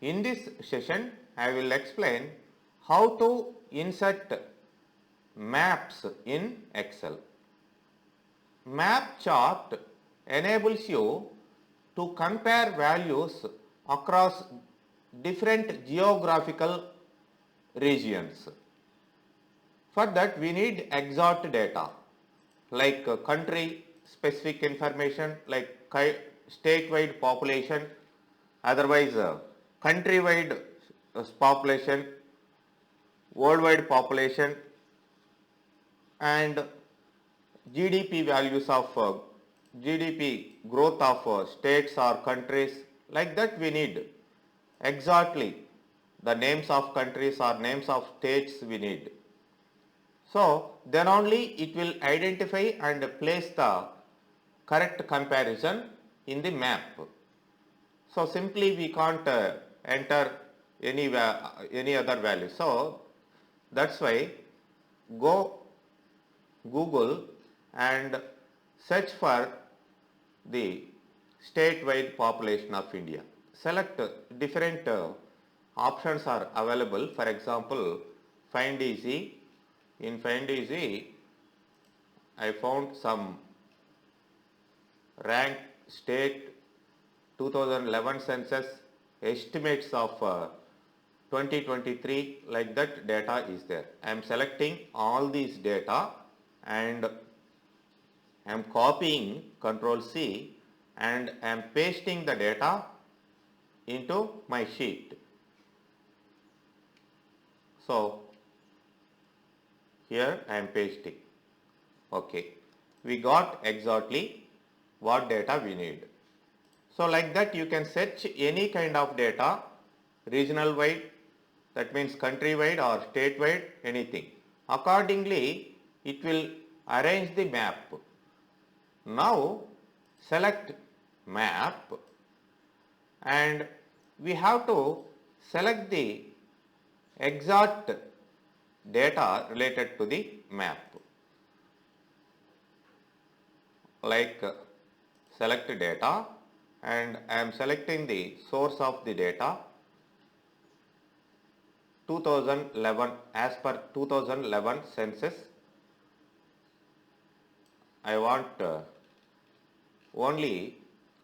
In this session, I will explain how to insert maps in Excel. Map chart enables you to compare values across different geographical regions. For that, we need exact data like country specific information like statewide population, otherwise countrywide population, worldwide population, and GDP values of GDP growth of states or countries. Like that we need exactly the names of countries or names of states we need. So then only it will identify and place the correct comparison in the map. So simply we can't enter any other value. So that's why go Google and search for the statewide population of India. Select different options are available. For example, Find Easy. In Find Easy, I found some rank state 2011 census estimates of 2023, like that data is there. I am selecting all these data and I am copying Ctrl C and I am pasting the data into my sheet. So here I am pasting. Okay, we got exactly what data we need. So like that you can search any kind of data, regional wide, that means country wide or state wide, anything. Accordingly it will arrange the map. Now select map and we have to select the exact data related to the map. Like select data and I am selecting the source of the data 2011 as per 2011 census. I want only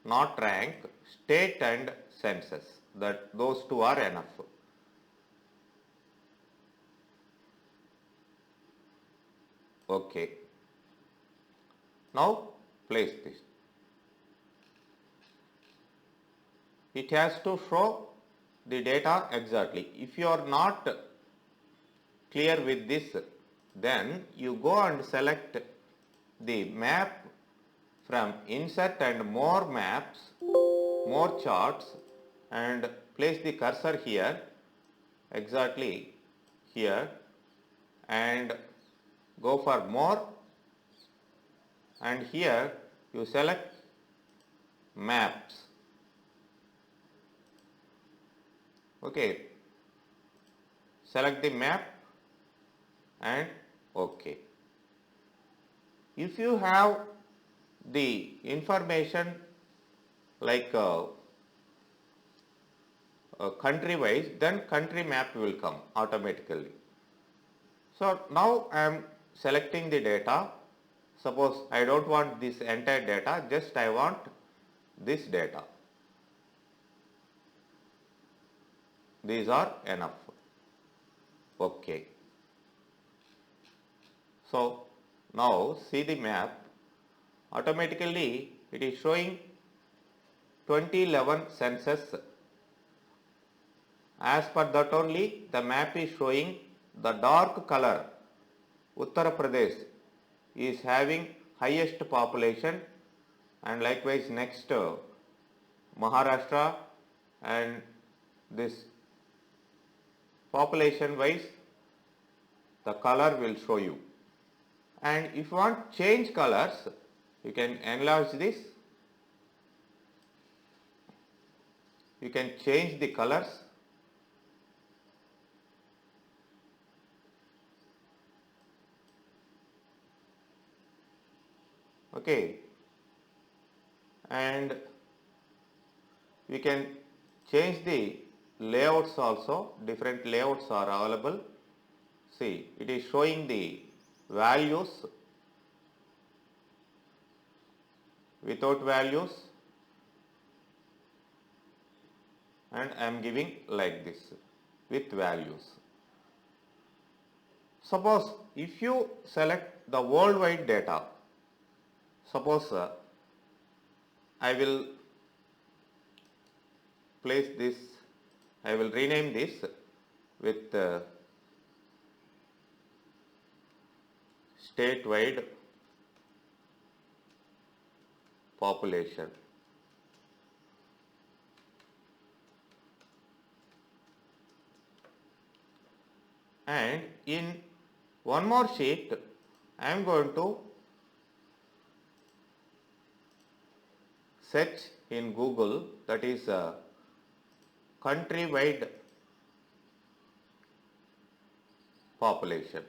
not rank, state and census, that those two are enough. Okay. Now place this. It has to show the data exactly. If you are not clear with this, then you go and select the map from insert and more maps, more charts, and place the cursor here, exactly here, and go for more, and here you select maps. Okay, select the map and OK. If you have the information like country wise, then country map will come automatically. So now I am selecting the data. Suppose I don't want this entire data, just I want this data. These are enough. Okay. So now see the map. Automatically it is showing 2011 census. As per that only the map is showing the dark color. Uttar Pradesh is having highest population, and likewise next Maharashtra, and this population wise the color will show you. And if you want change colors, you can enlarge this, you can change the colors. Okay, and we can change the layouts also, different layouts are available. See, it is showing the values, without values, and I am giving like this with values. Suppose if you select the worldwide data, suppose I will place this, I will rename this with statewide population. And in one more sheet, I am going to search in Google, that is country-wide population.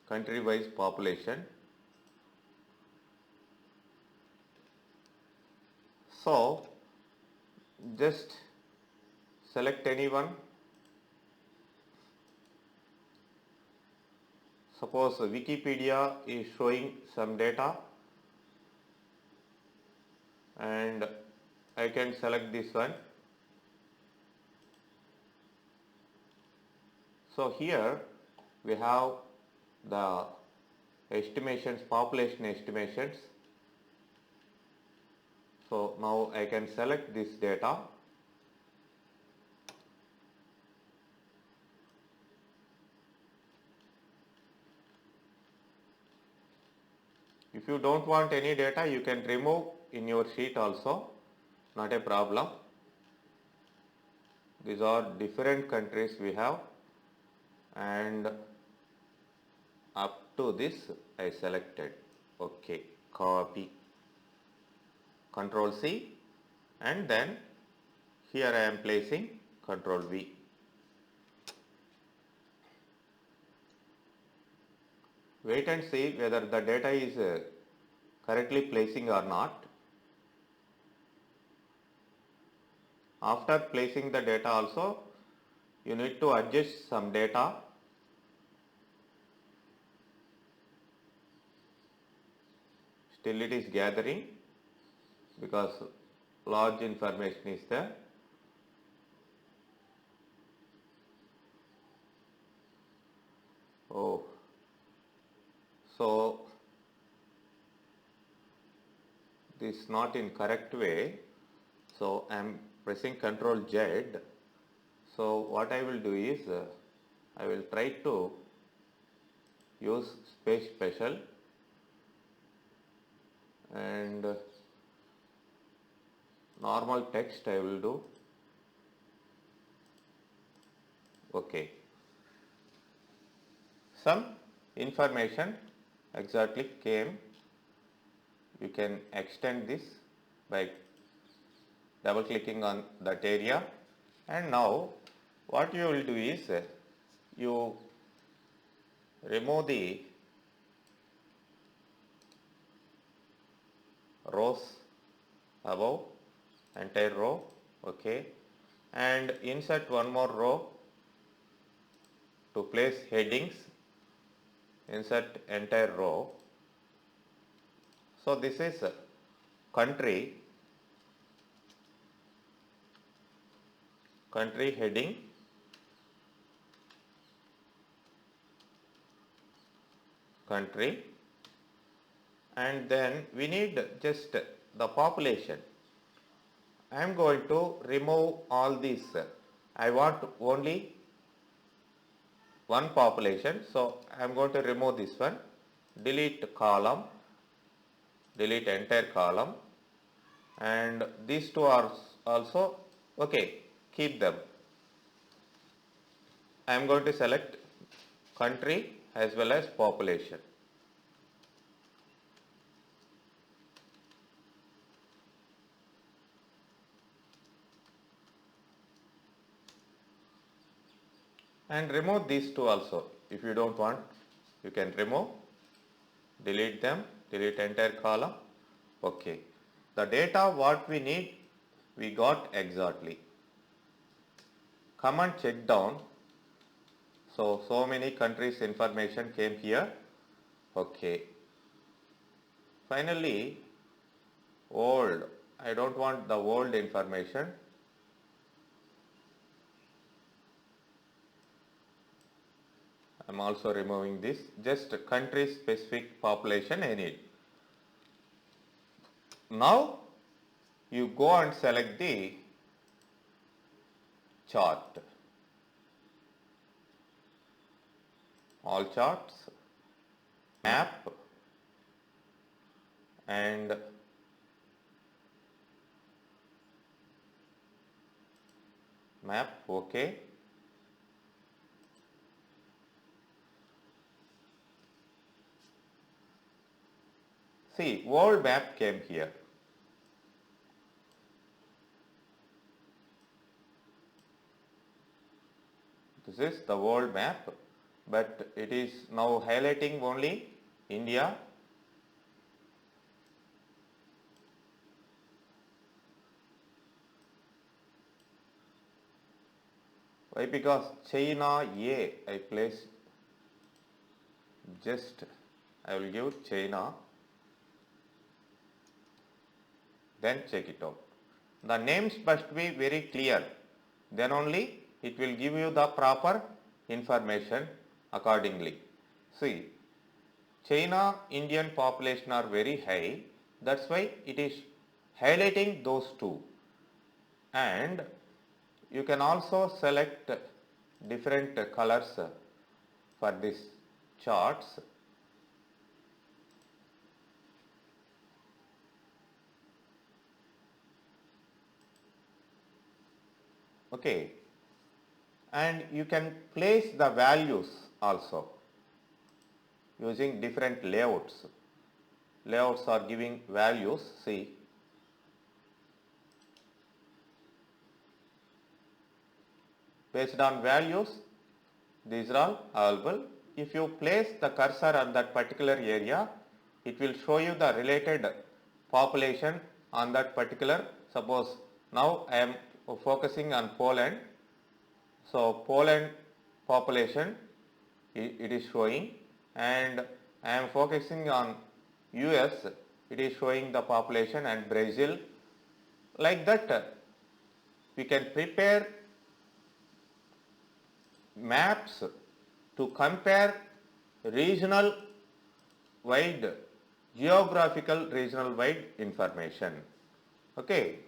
Country-wise population. So just select anyone. Suppose Wikipedia is showing some data and I can select this one. So here we have the estimations, population estimations. So now I can select this data. If you don't want any data, you can remove in your sheet also, not a problem. These are different countries we have, and up to this I selected. Okay, copy, Control C, and then here I am placing Control V. Wait and see whether the data is correctly placing or not. After placing the data also, you need to adjust some data. Still it is gathering because large information is there. Oh, so this is not in correct way. So I am pressing Control Z. So what I will do is I will try to use space special and normal text I will do. Okay. Some information exactly came. You can extend this by double clicking on that area, and now what you will do is you remove the rows above, entire row, okay, and insert one more row to place headings, insert entire row. So this is country heading, country, and then we need just the population. I am going to remove all these. I want only one population, so I am going to remove this one, delete column, delete entire column, and these two are also okay, keep them. I am going to select country as well as population. and remove these two also. If you don't want, you can remove, delete them, delete entire column. Okay. The data what we need, we got exactly. Come and check down. So many countries information came here. Okay. Finally, old. I don't want the old information. I'm also removing this. Just country specific population I need. Now, you go and select the chart. All charts, map, and map, okay. See, world map came here. This is the world map, but it is now highlighting only India. Why? Because China A I place, just I will give China, then check it out. The names must be very clear, then only it will give you the proper information accordingly. See, China Indian population are very high, that's why it is highlighting those two. And you can also select different colors for this charts. Okay, and you can place the values also using different layouts. Layouts are giving values, see. Based on values, these are all available. If you place the cursor on that particular area, it will show you the related population on that particular. Suppose now I am focusing on Poland. So Poland population it is showing, and I am focusing on US, it is showing the population, and Brazil. Like that we can prepare maps to compare regional wide, geographical regional wide information. Okay.